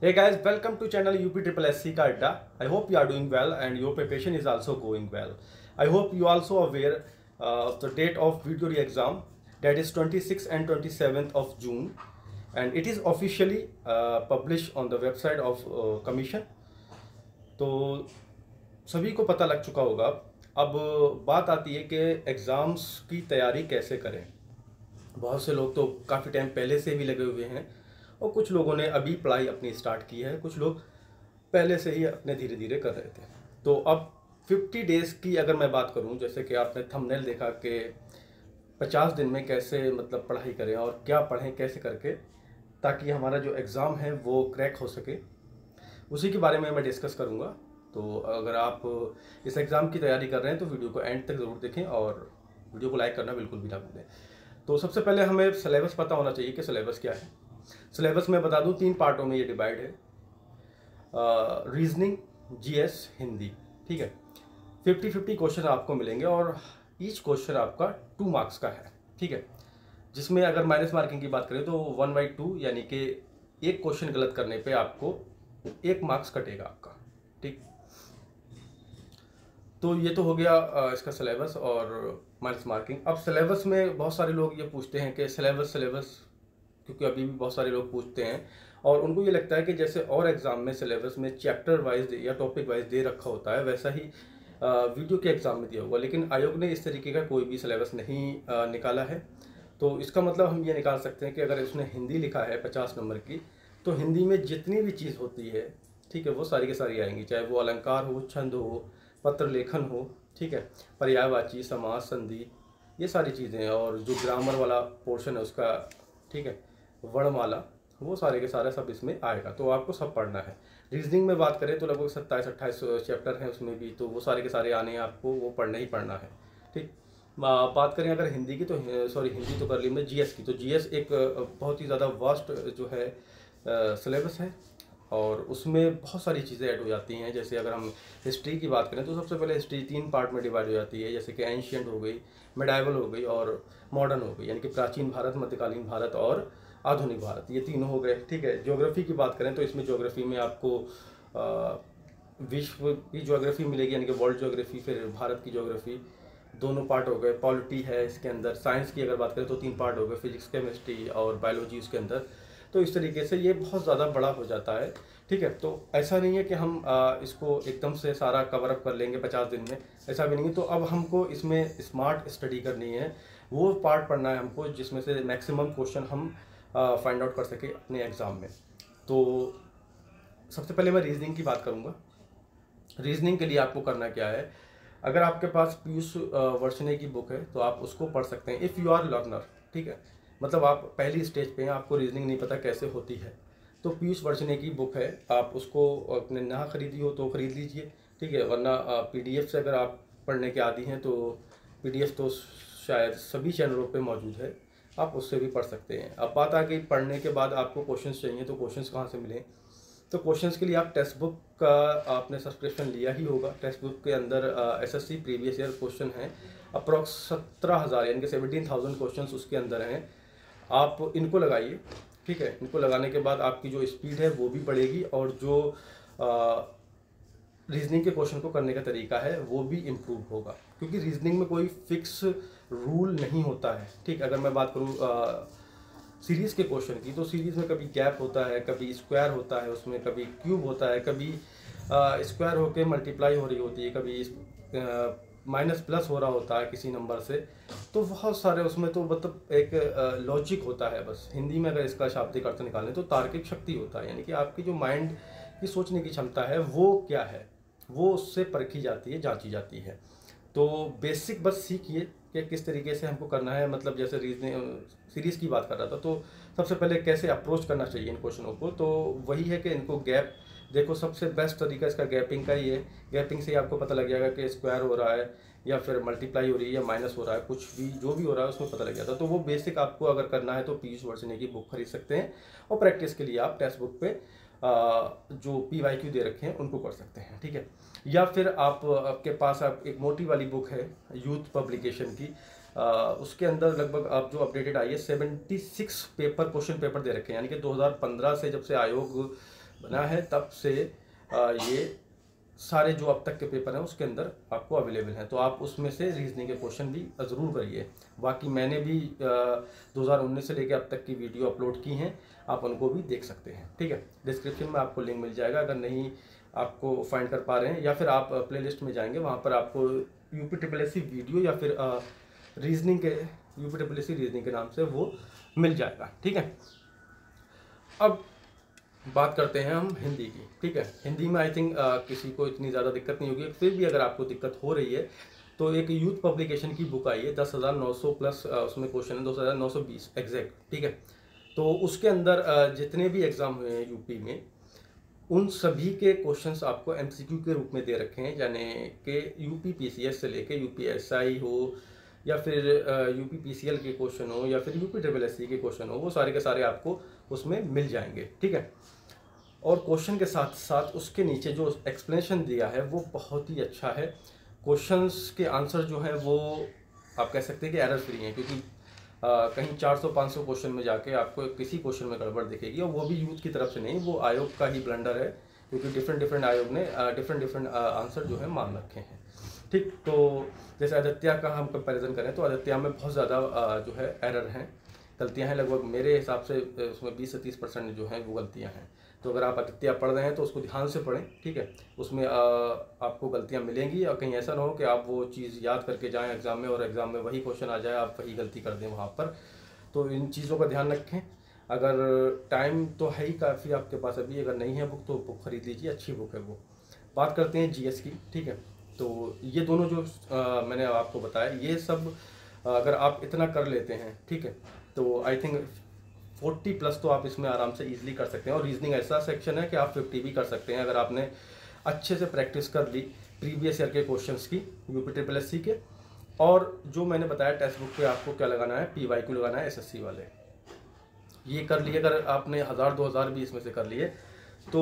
Hey guys, welcome to channel UP Triple SC का अड्डा. I hope you are doing well and your preparation is also going well. I hope you also aware of the date of video re-exam, that is 26th and 27th of June, and it is officially published on the website of commission. तो सभी को पता लग चुका होगा. अब बात आती है कि एग्ज़ाम्स की तैयारी कैसे करें. बहुत से लोग तो काफ़ी टाइम पहले से भी लगे हुए हैं और कुछ लोगों ने अभी पढ़ाई अपनी स्टार्ट की है, कुछ लोग पहले से ही अपने धीरे धीरे कर रहे थे. तो अब 50 डेज़ की अगर मैं बात करूं, जैसे कि आपने थंबनेल देखा कि 50 दिन में कैसे मतलब पढ़ाई करें और क्या पढ़ें कैसे करके, ताकि हमारा जो एग्ज़ाम है वो क्रैक हो सके, उसी के बारे में मैं डिस्कस करूँगा. तो अगर आप इस एग्ज़ाम की तैयारी कर रहे हैं तो वीडियो को एंड तक ज़रूर देखें और वीडियो को लाइक करना बिल्कुल भी ना भूलें. तो सबसे पहले हमें सिलेबस पता होना चाहिए कि सिलेबस क्या है. सिलेबस मैं बता दूं 3 पार्टों में ये डिवाइड है. Reasoning, GS, Hindi. ठीक है. 50-50 क्वेश्चन आपको मिलेंगे और ईच क्वेश्चन आपका 2 मार्क्स का है. ठीक है. जिसमें अगर माइनस मार्किंग की बात करें तो 1/2, यानी कि एक क्वेश्चन गलत करने पे आपको 1 मार्क्स कटेगा आपका. ठीक. तो ये तो हो गया इसका सिलेबस और माइनस मार्किंग. अब सिलेबस में बहुत सारे लोग ये पूछते हैं कि सिलेबस, क्योंकि अभी भी बहुत सारे लोग पूछते हैं और उनको ये लगता है कि जैसे और एग्ज़ाम में सिलेबस में चैप्टर वाइज या टॉपिक वाइज दे रखा होता है, वैसा ही वीडियो के एग्ज़ाम में दिया होगा. लेकिन आयोग ने इस तरीके का कोई भी सिलेबस नहीं निकाला है. तो इसका मतलब हम ये निकाल सकते हैं कि अगर उसने हिंदी लिखा है 50 नंबर की, तो हिंदी में जितनी भी चीज़ होती है, ठीक है, वो सारी की सारी आएंगी. चाहे वो अलंकार हो, छंद हो, पत्र लेखन हो, ठीक है, पर्यायवाची, समास, संधि, ये सारी चीज़ें, और जो ग्रामर वाला पोर्शन है उसका, ठीक है, वर्णमाला, वो सारे के सारे सब इसमें आएगा. तो आपको सब पढ़ना है. रीजनिंग में बात करें तो लगभग 27-28 चैप्टर हैं उसमें भी, तो वो सारे के सारे आने हैं आपको, वो पढ़ना ही पढ़ना है. ठीक. बात करें अगर हिंदी की, तो हिंदी तो कर ली मैं. जीएस की, तो जीएस एक बहुत ही ज़्यादा वास्ट जो है सिलेबस है और उसमें बहुत सारी चीज़ें ऐड हो जाती हैं. जैसे अगर हम हिस्ट्री की बात करें तो सबसे पहले हिस्ट्री 3 पार्ट में डिवाइड हो जाती है, जैसे कि एंशियंट हो गई, मेडाइवल हो गई और मॉडर्न हो गई, यानी कि प्राचीन भारत, मध्यकालीन भारत और आधुनिक भारत, ये तीनों हो गए. ठीक है. ज्योग्राफी की बात करें तो इसमें ज्योग्राफी में आपको विश्व की ज्योग्राफी मिलेगी, यानी कि वर्ल्ड ज्योग्राफी, फिर भारत की ज्योग्राफी, दोनों पार्ट हो गए. पॉलिटी है इसके अंदर. साइंस की अगर बात करें तो 3 पार्ट हो गए, फिजिक्स, केमिस्ट्री और बायोलॉजी उसके अंदर. तो इस तरीके से ये बहुत ज़्यादा बड़ा हो जाता है. ठीक है. तो ऐसा नहीं है कि हम इसको एकदम से सारा कवर अप कर लेंगे 50 दिन में, ऐसा भी नहीं है. तो अब हमको इसमें स्मार्ट स्टडी करनी है, वो पार्ट पढ़ना है हमको जिसमें से मैक्सिमम क्वेश्चन हम फाइंड आउट कर सके अपने एग्ज़ाम में. तो सबसे पहले मैं रीजनिंग की बात करूँगा. रीजनिंग के लिए आपको करना क्या है, अगर आपके पास पीयूष वर्षने की बुक है तो आप उसको पढ़ सकते हैं, इफ़ यू आर लर्नर. ठीक है. मतलब आप पहली स्टेज पे हैं, आपको रीजनिंग नहीं पता कैसे होती है, तो पीयूष वर्षने की बुक है, आप उसको अपने ना खरीदी हो तो खरीद लीजिए. ठीक है. वरना पीडीएफ से अगर आप पढ़ने के आदी हैं तो पीडीएफ तो शायद सभी चैनलों पे मौजूद है, आप उससे भी पढ़ सकते हैं. अब बात आ गई पढ़ने के बाद आपको क्वेश्चंस चाहिए, तो क्वेश्चंस कहाँ से मिलें. तो क्वेश्चंस के लिए आप टेक्स्ट बुक का आपने सब्सक्रिप्शन लिया ही होगा. टेक्स्ट बुक के अंदर एसएससी प्रीवियस ईयर क्वेश्चन हैं अप्रॉक्स 17,000, यानी कि 17,000 क्वेश्चंस उसके अंदर हैं. आप इनको लगाइए. ठीक है. इनको लगाने के बाद आपकी जो स्पीड है वो भी बढ़ेगी और जो रीजनिंग के क्वेश्चन को करने का तरीका है वो भी इम्प्रूव होगा, क्योंकि रीजनिंग में कोई फिक्स रूल नहीं होता है. ठीक. अगर मैं बात करूँ सीरीज़ के क्वेश्चन की, तो सीरीज़ में कभी गैप होता है, कभी स्क्वायर होता है, उसमें कभी क्यूब होता है, कभी स्क्वायर होकर मल्टीप्लाई हो रही होती है, कभी माइनस प्लस हो रहा होता है किसी नंबर से. तो बहुत सारे उसमें तो मतलब एक लॉजिक होता है. बस हिंदी में अगर इसका शाब्दिक अर्थ निकालें तो तार्किक शक्ति होता है, यानी कि आपकी जो माइंड की सोचने की क्षमता है वो क्या है, वो उससे परखी जाती है, जांची जाती है. तो बेसिक बस सीखिए कि किस तरीके से हमको करना है. मतलब जैसे रीजनिंग सीरीज़ की बात कर रहा था, तो सबसे पहले कैसे अप्रोच करना चाहिए इन क्वेश्चनों को, तो वही है कि इनको गैप देखो. सबसे बेस्ट तरीका इसका गैपिंग का ही है. गैपिंग से ही आपको पता लग जाएगा कि स्क्वायर हो रहा है या फिर मल्टीप्लाई हो रही है या माइनस हो रहा है, कुछ भी जो भी हो रहा है उसमें पता लग जाता है. तो वो बेसिक आपको अगर करना है तो पीयूष वर्षने की बुक खरीद सकते हैं और प्रैक्टिस के लिए आप टेक्स्ट बुक पे जो PYQ दे रखे हैं उनको कर सकते हैं. ठीक है. या फिर आपके पास आप एक मोटी वाली बुक है यूथ पब्लिकेशन की, उसके अंदर लगभग आप जो अपडेटेड आई है 76 क्वेश्चन पेपर दे रखे हैं, यानी कि 2015 से जब से आयोग बना है तब से ये सारे जो अब तक के पेपर हैं उसके अंदर आपको अवेलेबल हैं, तो आप उसमें से रीजनिंग के क्वेश्चन भी ज़रूर करिए। बाकी मैंने भी 2019 से लेकर अब तक की वीडियो अपलोड की हैं, आप उनको भी देख सकते हैं। ठीक है, डिस्क्रिप्शन में आपको लिंक मिल जाएगा, अगर नहीं आपको फाइंड कर पा रहे हैं या फिर आप प्लेलिस्ट में जाएंगे, वहाँ पर आपको UPSSC वीडियो या फिर रीजनिंग के UPSSC रीजनिंग के नाम से वो मिल जाएगा। ठीक है, अब बात करते हैं हम हिंदी की। ठीक है, हिंदी में आई थिंक किसी को इतनी ज़्यादा दिक्कत नहीं होगी, फिर भी अगर आपको दिक्कत हो रही है तो एक यूथ पब्लिकेशन की बुक आई है 10,900 प्लस, उसमें क्वेश्चन है 2,920 एग्जैक्ट। ठीक है, तो उसके अंदर जितने भी एग्ज़ाम हुए हैं यूपी में उन सभी के क्वेश्चंस आपको MCQ के रूप में दे रखे हैं, यानी कि UPPCS से लेके UPSI हो या फिर UPPCL के क्वेश्चन हो या फिर UPSSC के क्वेश्चन हो, वो सारे के सारे आपको उसमें मिल जाएंगे। ठीक है, और क्वेश्चन के साथ साथ उसके नीचे जो एक्सप्लेनेशन दिया है वो बहुत ही अच्छा है। क्वेश्चंस के आंसर जो हैं वो आप कह सकते हैं कि एरर फ्री हैं, क्योंकि कहीं 400-500 क्वेश्चन में जाके आपको किसी क्वेश्चन में गड़बड़ दिखेगी, और वो भी यूथ की तरफ से नहीं, वो आयोग का ही ब्लंडर है, क्योंकि डिफरेंट आयोग ने डिफरेंट आंसर जो है मान रखे हैं। ठीक, तो जैसे आदित्य का हम कंपैरिजन करें तो आदित्य में बहुत ज़्यादा जो है एरर हैं, गलतियां हैं, लगभग मेरे हिसाब से उसमें 20 से 30% जो हैं वो गलतियां हैं। तो अगर आप आदित्य पढ़ रहे हैं तो उसको ध्यान से पढ़ें। ठीक है, उसमें आपको गलतियां मिलेंगी, और कहीं ऐसा ना हो कि आप वो चीज़ याद करके जाएं एग्ज़ाम में और एग्ज़ाम में वही क्वेश्चन आ जाए, आप वही गलती कर दें वहाँ पर। तो इन चीज़ों का ध्यान रखें। अगर टाइम तो है ही काफ़ी आपके पास अभी, अगर नहीं है बुक तो बुक खरीद लीजिए, अच्छी बुक है वो। बात करते हैं GS की। ठीक है, तो ये दोनों जो मैंने आपको बताया, ये सब अगर आप इतना कर लेते हैं, ठीक है, तो आई थिंक 40 प्लस तो आप इसमें आराम से इजीली कर सकते हैं। और रीजनिंग ऐसा सेक्शन है कि आप 50 भी कर सकते हैं, अगर आपने अच्छे से प्रैक्टिस कर ली प्रीवियस ईयर के क्वेश्चंस की UPSSC के। और जो मैंने बताया टेक्स्ट बुक पे आपको क्या लगाना है, PYQ लगाना है SSC वाले, ये कर लिए। अगर आपने 1000-2000 भी इसमें से कर लिए तो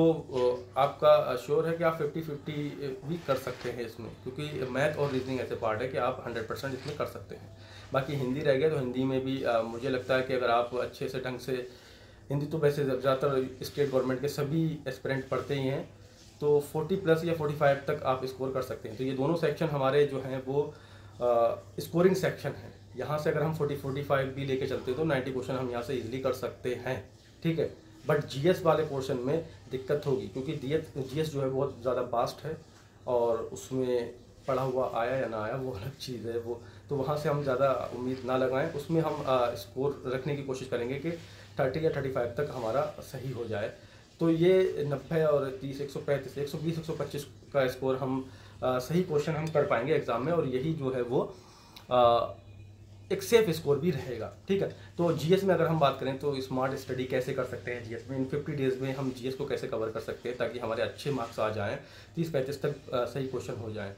आपका श्योर है कि आप 50-50 भी कर सकते हैं इसमें, क्योंकि मैथ और रीजनिंग ऐसे पार्ट है कि आप 100% इसमें कर सकते हैं। बाकी हिंदी रह गया, तो हिंदी में भी मुझे लगता है कि अगर आप अच्छे से ढंग से, हिंदी तो वैसे ज़्यादातर स्टेट गवर्नमेंट के सभी एस्पिरेंट पढ़ते ही हैं, तो 40 प्लस या 45 तक आप स्कोर कर सकते हैं। तो ये दोनों सेक्शन हमारे जो हैं वो स्कोरिंग सेक्शन है। यहाँ से अगर हम 40-45 भी लेके चलते तो 90 क्वेश्चन हम यहाँ से इजीली कर सकते हैं। ठीक है, बट GS वाले पोर्शन में दिक्कत होगी, क्योंकि GS जो है बहुत ज़्यादा वास्ट है, और उसमें पढ़ा हुआ आया या ना आया वो अलग चीज़ है वो, तो वहाँ से हम ज़्यादा उम्मीद ना लगाएं। उसमें हम स्कोर रखने की कोशिश करेंगे कि 30 या 35 तक हमारा सही हो जाए। तो ये 90 और 30, 135, 120, 125 का स्कोर हम सही क्वेश्चन हम कर पाएंगे एग्ज़ाम में, और यही जो है वो एक सेफ स्कोर भी रहेगा। ठीक है, तो GS में अगर हम बात करें तो स्मार्ट स्टडी कैसे कर सकते हैं GS में, इन 50 डेज़ में हम GS को कैसे कवर कर सकते हैं ताकि हमारे अच्छे मार्क्स आ जाएँ, 30-35 तक सही क्वेश्चन हो जाएँ।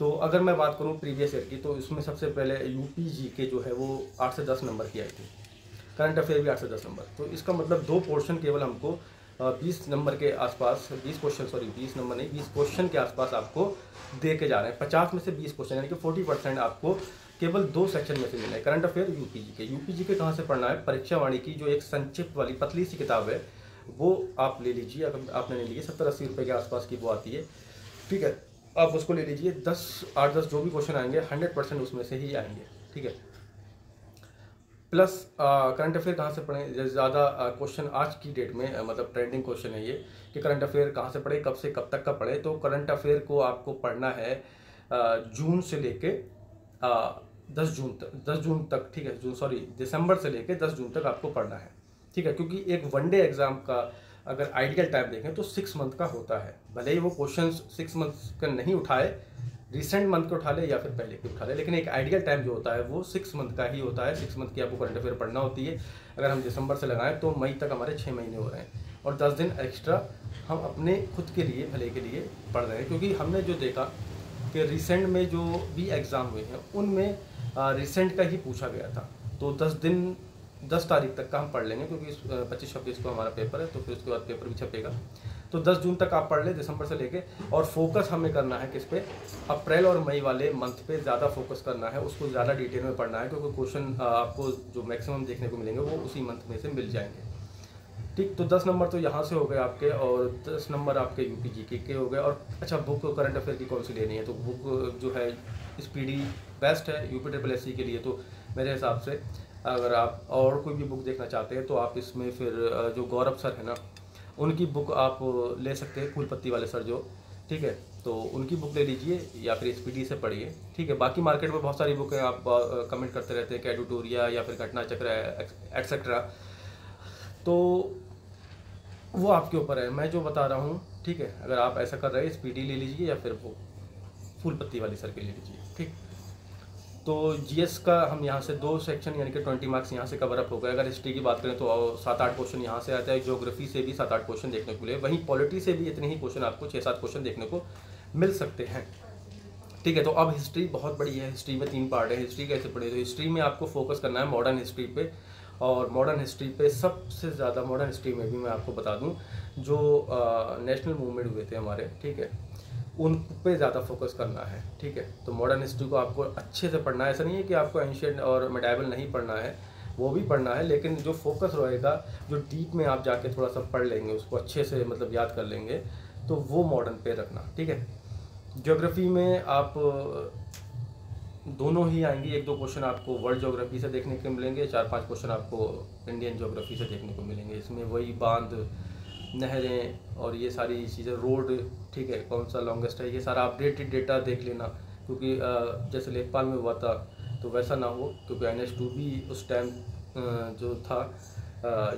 तो अगर मैं बात करूं प्रीवियस ईयर की, तो इसमें सबसे पहले UPG जो है वो 8 से 10 नंबर की आई थी, करंट अफेयर भी 8 से 10 नंबर। तो इसका मतलब 2 पोर्शन केवल हमको 20 नंबर के आसपास, 20 क्वेश्चन, सॉरी 20 नंबर नहीं, 20 क्वेश्चन के आसपास आपको दे के जा रहे हैं। 50 में से 20 क्वेश्चन, यानी कि 40% आपको केवल 2 सेक्शन में से मिला है, करंट अफेयर UPG के कहाँ से पढ़ना है, परीक्षा वाणी की जो एक संक्षिप्त वाली पतली सी किताब है वो आप ले लीजिए। अगर आपने ले ली 70-80 रुपये के आसपास की वो आती है। ठीक है, आप उसको ले लीजिए। 8-10 जो भी क्वेश्चन आएंगे 100% उसमें से ही आएंगे। ठीक है, प्लस करंट अफेयर कहाँ से पढ़ें, ज़्यादा क्वेश्चन आज की डेट में मतलब ट्रेंडिंग क्वेश्चन है ये कि करंट अफेयर कहाँ से पढ़े, कब से कब तक का पढ़े। तो करंट अफेयर को आपको पढ़ना है जून से लेके 10 जून तक। ठीक है, दिसंबर से लेके 10 जून तक आपको पढ़ना है। ठीक है, क्योंकि एक वनडे एग्जाम का अगर आइडियल टाइम देखें तो 6 मंथ का होता है। भले ही वो क्वेश्चन 6 मंथ का नहीं उठाए, रिसेंट मंथ के उठा ले या फिर पहले के उठा ले, लेकिन एक आइडियल टाइम जो होता है वो 6 मंथ का ही होता है। 6 मंथ की आपको करंट अफेयर पढ़ना होती है। अगर हम दिसंबर से लगाएं तो मई तक हमारे 6 महीने हो रहे हैं, और 10 दिन एक्स्ट्रा हम अपने खुद के लिए, भले के लिए पढ़ रहे हैं। क्योंकि हमने जो देखा कि रिसेंट में जो भी एग्ज़ाम हुए हैं उनमें रिसेंट का ही पूछा गया था। तो 10 तारीख तक का हम पढ़ लेंगे, क्योंकि 25-26 को हमारा पेपर है, तो फिर उसके बाद पेपर भी छपेगा। तो 10 जून तक आप पढ़ ले दिसंबर से लेके, और फोकस हमें करना है किस पे, अप्रैल और मई वाले मंथ पे ज़्यादा फोकस करना है, उसको ज़्यादा डिटेल में पढ़ना है, क्योंकि क्वेश्चन आपको जो मैक्सिमम देखने को मिलेंगे वो उसी मंथ में से मिल जाएंगे। ठीक। तो 10 नंबर तो यहाँ से हो गए आपके, और 10 नंबर आपके यूपी जीके के हो गए। और अच्छा, बुक करंट अफेयर की कौन सी लेनी है, तो बुक जो है स्पीडी बेस्ट है यूपी ट्रिपल एस सी के लिए। तो मेरे हिसाब से अगर आप और कोई भी बुक देखना चाहते हैं तो आप इसमें फिर जो गौरव सर है ना, उनकी बुक आप ले सकते हैं, फूल पत्ती वाले सर जो, ठीक है, तो उनकी बुक ले लीजिए या फिर स्पीडी से पढ़िए, ठीक है। बाकी मार्केट में बहुत सारी बुक हैं, आप कमेंट करते रहते हैं कि एडिटोरिया या फिर घटना चक्र है एटसेट्रा, तो वो आपके ऊपर है। मैं जो बता रहा हूँ, ठीक है, अगर आप ऐसा कर रहे हैं स्पीडी ले लीजिए या फिर वो फूल पत्ती वाली सर के ले लीजिए, ठीक। तो जीएस का हम यहाँ से 2 सेक्शन यानी कि 20 मार्क्स यहाँ से कवर अप हो गए। अगर हिस्ट्री की बात करें तो 7-8 क्वेश्चन यहाँ से आते हैं, ज्योग्राफी से भी 7-8 क्वेश्चन देखने को मिले, वहीं पॉलिटी से भी इतने ही क्वेश्चन आपको 6-7 क्वेश्चन देखने को मिल सकते हैं, ठीक है। तो अब हिस्ट्री बहुत बड़ी है, हिस्ट्री में 3 पार्ट है। हिस्ट्री कैसे पढ़े, तो हिस्ट्री में आपको फोकस करना है मॉडर्न हिस्ट्री पे, और मॉडर्न हिस्ट्री पे सबसे ज़्यादा, मॉडर्न हिस्ट्री में भी मैं आपको बता दूं, जो नेशनल मूवमेंट हुए थे हमारे, ठीक है, उन पे ज़्यादा फोकस करना है, ठीक है। तो मॉडर्न हिस्ट्री को आपको अच्छे से पढ़ना है। ऐसा नहीं है कि आपको एंशिएंट और मेडाइवल नहीं पढ़ना है, वो भी पढ़ना है, लेकिन जो फोकस रहेगा, जो डीप में आप जाके थोड़ा सा पढ़ लेंगे, उसको अच्छे से मतलब याद कर लेंगे, तो वो मॉडर्न पे रखना, ठीक है। ज्योग्राफी में आप दोनों ही आएंगी, 1-2 क्वेश्चन आपको वर्ल्ड ज्योग्राफी से देखने को मिलेंगे, 4-5 क्वेश्चन आपको इंडियन ज्योग्राफी से देखने को मिलेंगे। इसमें वही बांध, नहरें और ये सारी चीज़ें, रोड, ठीक है, कौन सा लॉन्गेस्ट है, ये सारा अपडेटेड डेटा देख लेना, क्योंकि जैसे लेखपाल में हुआ था तो वैसा ना हो, क्योंकि NH2 भी उस टाइम जो था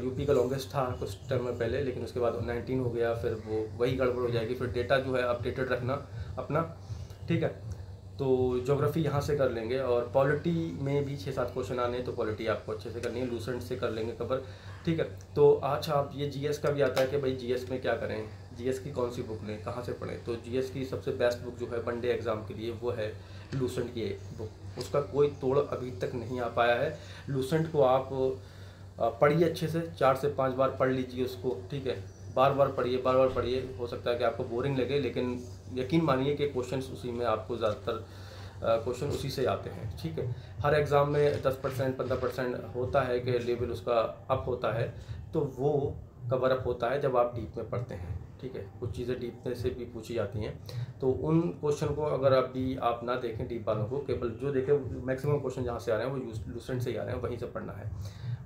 यूपी का लॉन्गेस्ट था कुछ टाइम में पहले, लेकिन उसके बाद 19 हो गया, फिर वो वही गड़बड़ हो जाएगी। फिर डेटा जो है अपडेटेड रखना अपना, ठीक है। तो ज्योग्राफी यहाँ से कर लेंगे, और पॉलिटी में भी 6-7 क्वेश्चन आने, तो पॉलिटी आपको अच्छे से करनी है, लूसेंट से कर लेंगे कवर, ठीक है। तो अच्छा, आप ये जीएस का भी आता है कि भाई जीएस में क्या करें, जीएस की कौन सी बुक लें, कहाँ से पढ़ें, तो जीएस की सबसे बेस्ट बुक जो है वनडे एग्जाम के लिए वो है लूसेंट की बुक। उसका कोई तोड़ अभी तक नहीं आ पाया है। लूसेंट को आप पढ़िए अच्छे से, 4 से 5 बार पढ़ लीजिए उसको, ठीक है, बार बार पढ़िए, बार बार पढ़िए। हो सकता है कि आपको बोरिंग लगे, लेकिन यकीन मानिए कि क्वेश्चंस उसी में आपको ज़्यादातर क्वेश्चन उसी से आते हैं, ठीक है। हर एग्ज़ाम में 10% 15% होता है कि लेवल उसका अप होता है, तो वो कवर अप होता है जब आप डीप में पढ़ते हैं, ठीक है। कुछ चीज़ें डीप में से भी पूछी जाती हैं, तो उन क्वेश्चन को अगर अभी आप ना देखें डीप वालों को, केवल जो देखें, मैक्सिमम क्वेश्चन जहाँ से आ रहे हैं वो लूसेंट से ही आ रहे हैं, वहीं से पढ़ना है।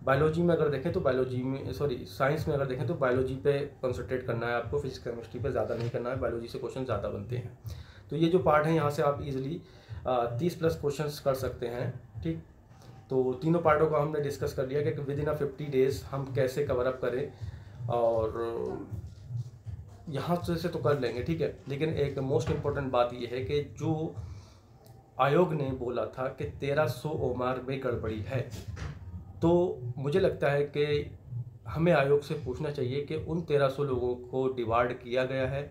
बायोलॉजी में अगर देखें तो बायोलॉजी में, साइंस में अगर देखें तो बायोलॉजी पे कंसंट्रेट करना है आपको, फिजिक्स केमिस्ट्री पे ज़्यादा नहीं करना है, बायोलॉजी से क्वेश्चन ज़्यादा बनते हैं। तो ये जो पार्ट है यहाँ से आप इजीली 30+ क्वेश्चंस कर सकते हैं, ठीक। तो तीनों पार्टों को हमने डिस्कस कर लिया कि विद इन 50 डेज हम कैसे कवर अप करें, और यहाँ से तो कर लेंगे, ठीक है। लेकिन एक मोस्ट इम्पोर्टेंट बात यह है कि जो आयोग ने बोला था कि 1300 ओमार में गड़बड़ी है, तो मुझे लगता है कि हमें आयोग से पूछना चाहिए कि उन 1300 लोगों को डिवाइड किया गया है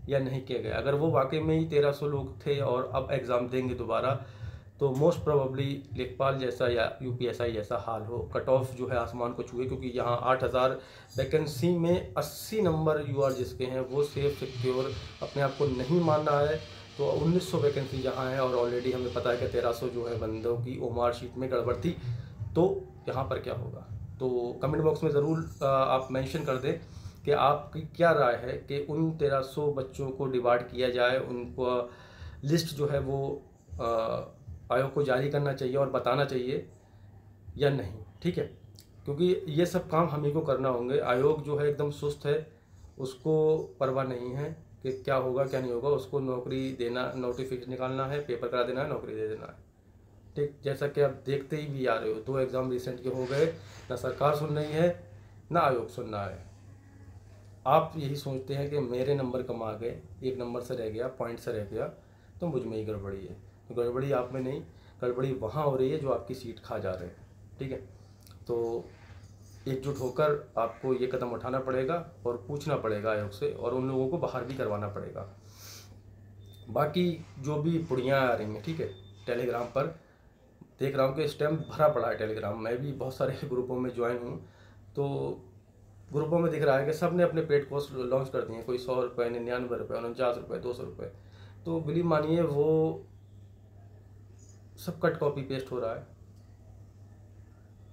या नहीं किया गया। अगर वो वाकई में ही 1300 लोग थे और अब एग्ज़ाम देंगे दोबारा, तो मोस्ट प्रोबेबली लेखपाल जैसा या यूपीएसआई जैसा हाल हो, कट ऑफ जो है आसमान को छुए, क्योंकि यहाँ 8000 वैकेंसी में 80 नंबर यूआर जिसके हैं वो सेफ सिक्योर अपने आप को नहीं मानना है। तो 1900 वैकेंसी जहाँ है, और ऑलरेडी हमें पता है कि 1300 जो है बंदों की ओमार शीट में गड़बड़ थी, तो यहाँ पर क्या होगा। तो कमेंट बॉक्स में ज़रूर आप मेंशन कर दें कि आपकी क्या राय है कि उन 1300 बच्चों को डिवाइड किया जाए, उनको लिस्ट जो है वो आयोग को जारी करना चाहिए और बताना चाहिए या नहीं, ठीक है। क्योंकि ये सब काम हम ही को करना होंगे। आयोग जो है एकदम सुस्त है, उसको परवाह नहीं है कि क्या होगा क्या नहीं होगा, उसको नौकरी देना, नोटिफिकेशन निकालना है, पेपर करा देना है, नौकरी दे देना है, ठीक। जैसा कि आप देखते ही भी आ रहे हो, 2 एग्ज़ाम रिसेंट के हो गए, ना सरकार सुन रही है ना आयोग सुन रहा है। आप यही सोचते हैं कि मेरे नंबर कम आ गए, 1 नंबर से रह गया, पॉइंट से रह गया, तो मुझ में ही गड़बड़ी है। तो गड़बड़ी आप में नहीं, गड़बड़ी वहाँ हो रही है जो आपकी सीट खा जा रहे हैं, ठीक है। तो एकजुट होकर आपको ये कदम उठाना पड़ेगा और पूछना पड़ेगा आयोग से, और उन लोगों को बाहर भी करवाना पड़ेगा। बाकी जो भी पुड़ियाँ आ रही हैं, ठीक है, टेलीग्राम पर देख रहा हूँ कि इस टाइम भरा पड़ा है टेलीग्राम। मैं भी बहुत सारे ग्रुपों में ज्वाइन हूँ, तो ग्रुपों में दिख रहा है कि सब ने अपने पेड कोर्स लॉन्च कर दिए हैं, कोई 100 रुपये, 99 रुपये, 49 रुपये, 200 रुपये। तो बिलीव मानिए वो सब कट कॉपी पेस्ट हो रहा है।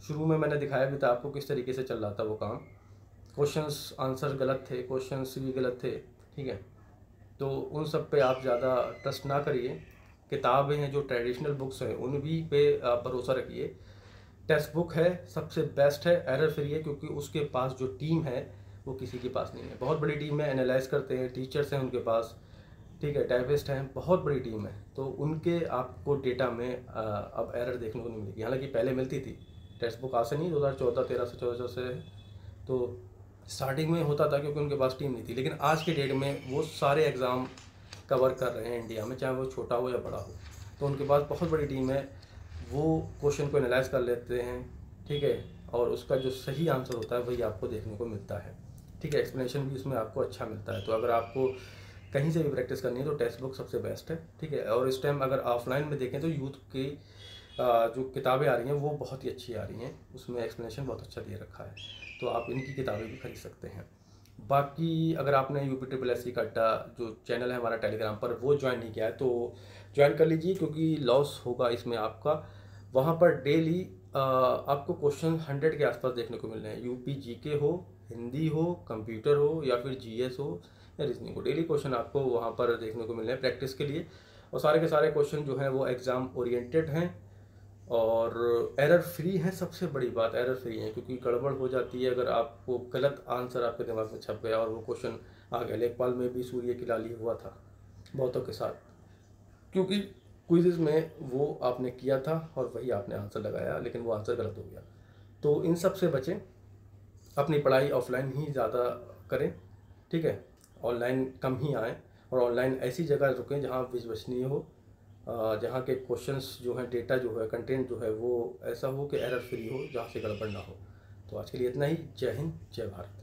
शुरू में मैंने दिखाया भी था आपको किस तरीके से चल रहा था वो काम, क्वेश्चंस आंसर गलत थे, क्वेश्चंस भी गलत थे, ठीक है। तो उन सब पे आप ज़्यादा ट्रस्ट ना करिए। किताबें हैं जो ट्रेडिशनल बुक्स हैं उन भी पे आप भरोसा रखिए। टेक्स्ट बुक है सबसे बेस्ट है, एरर फ्री है, क्योंकि उसके पास जो टीम है वो किसी के पास नहीं है। बहुत बड़ी टीम है, एनालाइज करते हैं, टीचर्स हैं उनके पास, ठीक है, टाइपिस्ट हैं, बहुत बड़ी टीम है। तो उनके आपको डेटा में अब एरर देखने को नहीं मिलेगी। हालांकि पहले मिलती थी, टेक्स्ट बुक आज से नहीं, 2014-13 से 14 से, तो स्टार्टिंग में होता था क्योंकि उनके पास टीम नहीं थी। लेकिन आज के डेट में वो सारे एग्ज़ाम कवर कर रहे हैं इंडिया में, चाहे वो छोटा हो या बड़ा हो। तो उनके पास बहुत बड़ी टीम है, वो क्वेश्चन को एनालाइज कर लेते हैं, ठीक है, और उसका जो सही आंसर होता है वही आपको देखने को मिलता है, ठीक है। एक्सप्लेनेशन भी उसमें आपको अच्छा मिलता है। तो अगर आपको कहीं से भी प्रैक्टिस करनी है तो टेक्स्ट बुक सबसे बेस्ट है, ठीक है। और इस टाइम अगर ऑफलाइन में देखें तो यूथ की जो किताबें आ रही हैं वो बहुत ही अच्छी आ रही हैं, उसमें एक्सप्लेनेशन बहुत अच्छा दे रखा है। तो आप इनकी किताबें भी खरीद सकते हैं। बाकी अगर आपने UPSSC का जो चैनल है हमारा टेलीग्राम पर वो ज्वाइन नहीं किया है तो ज्वाइन कर लीजिए, क्योंकि लॉस होगा इसमें आपका। वहाँ पर डेली आपको क्वेश्चन 100 के आसपास देखने को मिल रहे हैं। UP GK हो, हिंदी हो, कंप्यूटर हो या फिर GS हो या रीजनिंग हो, डेली क्वेश्चन आपको वहाँ पर देखने को मिल रहे हैं प्रैक्टिस के लिए। और सारे के सारे क्वेश्चन जो हैं वो एग्ज़ाम ओरिएंटेड हैं और एरर फ्री हैं। सबसे बड़ी बात एरर फ्री है, क्योंकि गड़बड़ हो जाती है अगर आपको गलत आंसर आपके दिमाग में छप गया और वो क्वेश्चन आ गया। लेखपाल में भी सूर्य की लाली हुआ था बहुतों के साथ, क्योंकि क्विज़ में वो आपने किया था और वही आपने आंसर लगाया, लेकिन वो आंसर गलत हो गया। तो इन सब से बचें, अपनी पढ़ाई ऑफलाइन ही ज़्यादा करें, ठीक है। ऑनलाइन कम ही आएँ, और ऑनलाइन ऐसी जगह रुकें जहाँ विश्वसनीय हो, जहाँ के क्वेश्चंस जो हैं, डेटा जो है, कंटेंट जो है वो ऐसा हो कि एरर फ्री हो, जहाँ से गड़बड़ ना हो। तो आज के लिए इतना ही। जय हिंद, जय भारत।